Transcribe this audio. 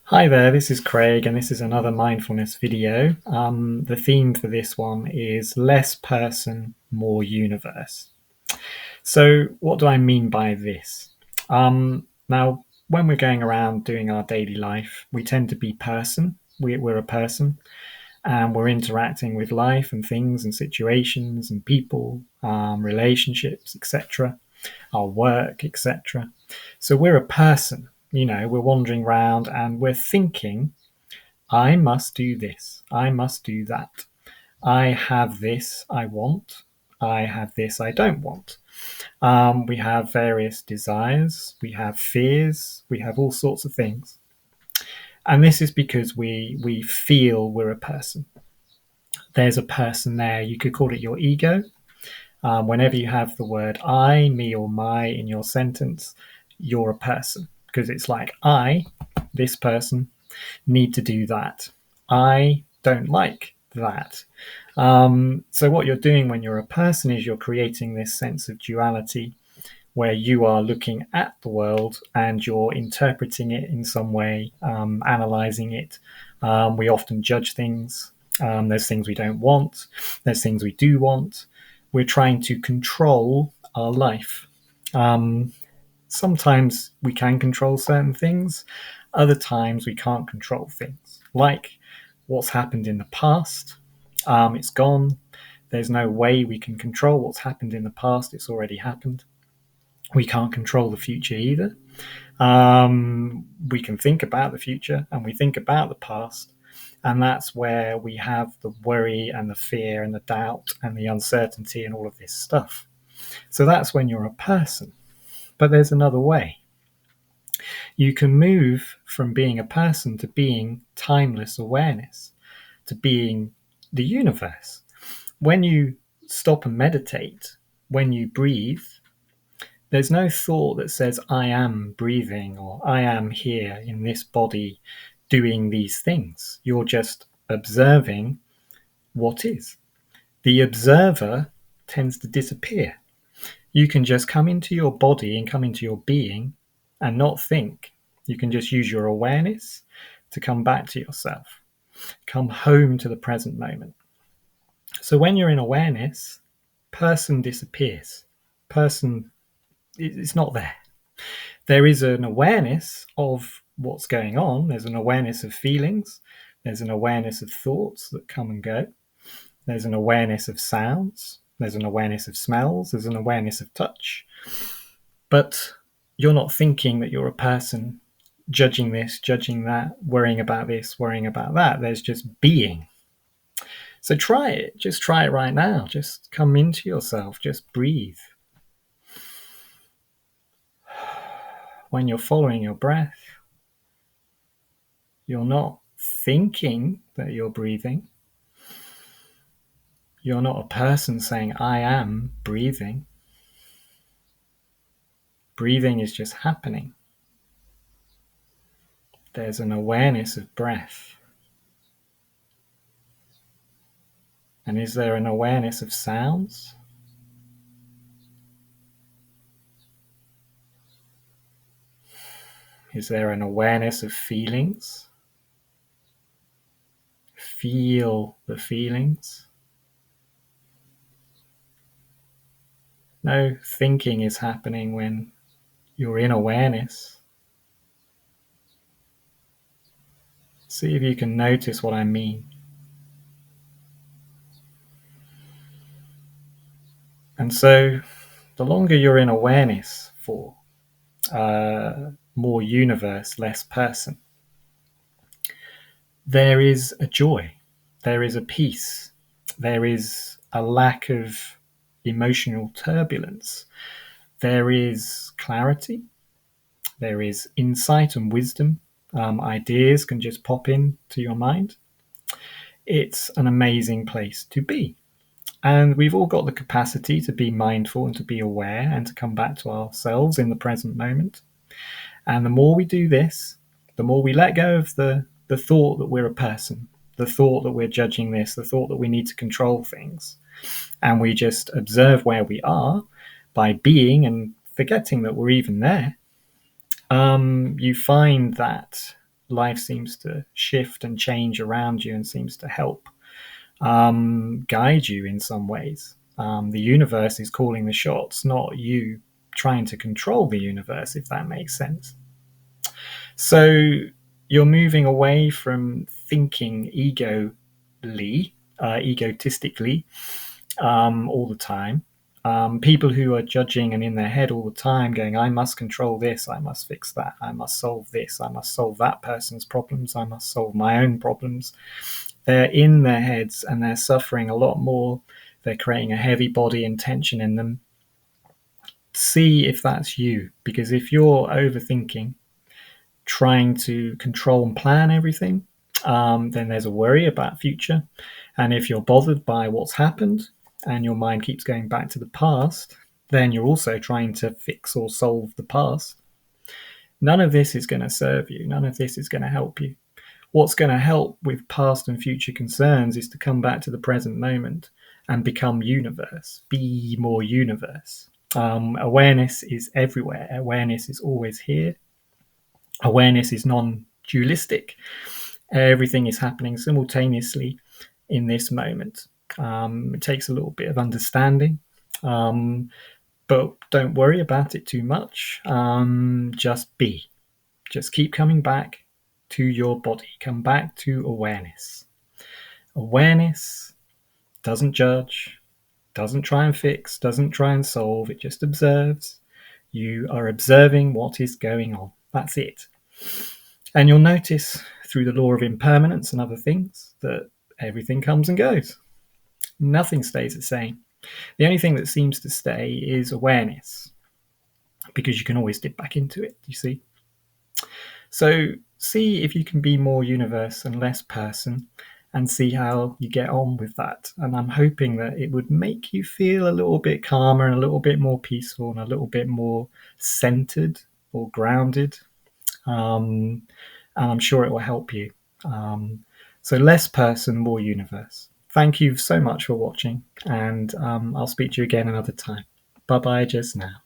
Hi there, this is Craig, and this is another mindfulness video. The theme for this one is less person, more universe. So, what do I mean by this? Now, when we're going around doing our daily life, we tend to be person. We're a person, and we're interacting with life and things and situations and people, relationships, etc., our work, etc. So, we're a person. We're wandering around and we're thinking I must do this. I must do that. I have this I want. I have this I don't want. We have various desires. We have fears. We have all sorts of things. And this is because we feel we're a person. There's a person there. You could call it your ego. Whenever you have the word I, me, or my in your sentence, you're a person because it's like I, this person, need to do that. I don't like that. So, what you're doing when you're a person is you're creating this sense of duality where you are looking at the world and you're interpreting it in some way, analyzing it. We often judge things. There's things we don't want, there's things we do want. We're trying to control our life. Um, Sometimes we can control certain things, other times we can't control things, like what's happened in the past. It's gone. There's no way we can control what's happened in the past. It's already happened. We can't control the future either. We can think about the future and we think about the past. And that's where we have the worry and the fear and the doubt and the uncertainty and all of this stuff. So that's when you're a person. But there's another way. You can move from being a person to being timeless awareness, to being the universe. When you stop and meditate, when you breathe, there's no thought that says, I am breathing or I am here in this body doing these things. You're just observing what is. The observer tends to disappear. You can just come into your body and come into your being and not think. You can just use your awareness to come back to yourself, come home to the present moment. So when you're in awareness, person disappears. Person, it's not there. There is an awareness of what's going on. There's an awareness of feelings. There's an awareness of thoughts that come and go. There's an awareness of sounds. There's an awareness of smells. There's an awareness of touch. But you're not thinking that you're a person judging this, judging that, worrying about this, worrying about that. There's just being. So try it. Just try it right now. Just come into yourself. Just breathe. When you're following your breath, you're not thinking that you're breathing. You're not a person saying, I am breathing. Breathing is just happening. There's an awareness of breath. And is there an awareness of sounds? Is there an awareness of feelings? Feel the feelings. No thinking is happening when you're in awareness. See if you can notice what I mean. And so, the longer you're in awareness for, more universe, less person, there is a joy, there is a peace, there is a lack of emotional turbulence, there is clarity, there is insight and wisdom. Ideas can just pop into your mind. It's an amazing place to be. And we've all got the capacity to be mindful and to be aware and to come back to ourselves in the present moment. And the more we do this, the more we let go of the thought that we're a person, the thought that we're judging this, the thought that we need to control things. And we just observe where we are by being and forgetting that we're even there. You find that Life seems to shift and change around you and seems to help guide you in some ways. The universe is calling the shots, not you trying to control the universe, if that makes sense. So you're moving away from thinking egotistically all the time. People who are judging and in their head all the time going, I must control this, I must fix that, I must solve this, I must solve that person's problems, I must solve my own problems. They're in their heads and they're suffering a lot more. They're creating a heavy body and tension in them. See if that's you, because if you're overthinking, trying to control and plan everything, then there's a worry about future. And if you're bothered by what's happened and your mind keeps going back to the past, then you're also trying to fix or solve the past. None of this is going to serve you. None of this is going to help you. What's going to help with past and future concerns is to come back to the present moment and become universe. Be more universe. Awareness is everywhere. Awareness is always here. Awareness is non-dualistic. Everything is happening simultaneously in this moment. It takes a little bit of understanding, but don't worry about it too much. Just be. Just keep coming back to your body. Come back to awareness. Awareness doesn't judge, doesn't try and fix, doesn't try and solve. It just observes. You are observing what is going on. That's it. And you'll notice through the law of impermanence and other things that everything comes and goes. Nothing stays the same. The only thing that seems to stay is awareness, because you can always dip back into it, you see. So see if you can be more universe and less person, and see how you get on with that. And I'm hoping that it would make you feel a little bit calmer and a little bit more peaceful and a little bit more centered or grounded. And I'm sure it will help you. So less person, more universe. Thank you so much for watching, and I'll speak to you again another time. Bye bye just now.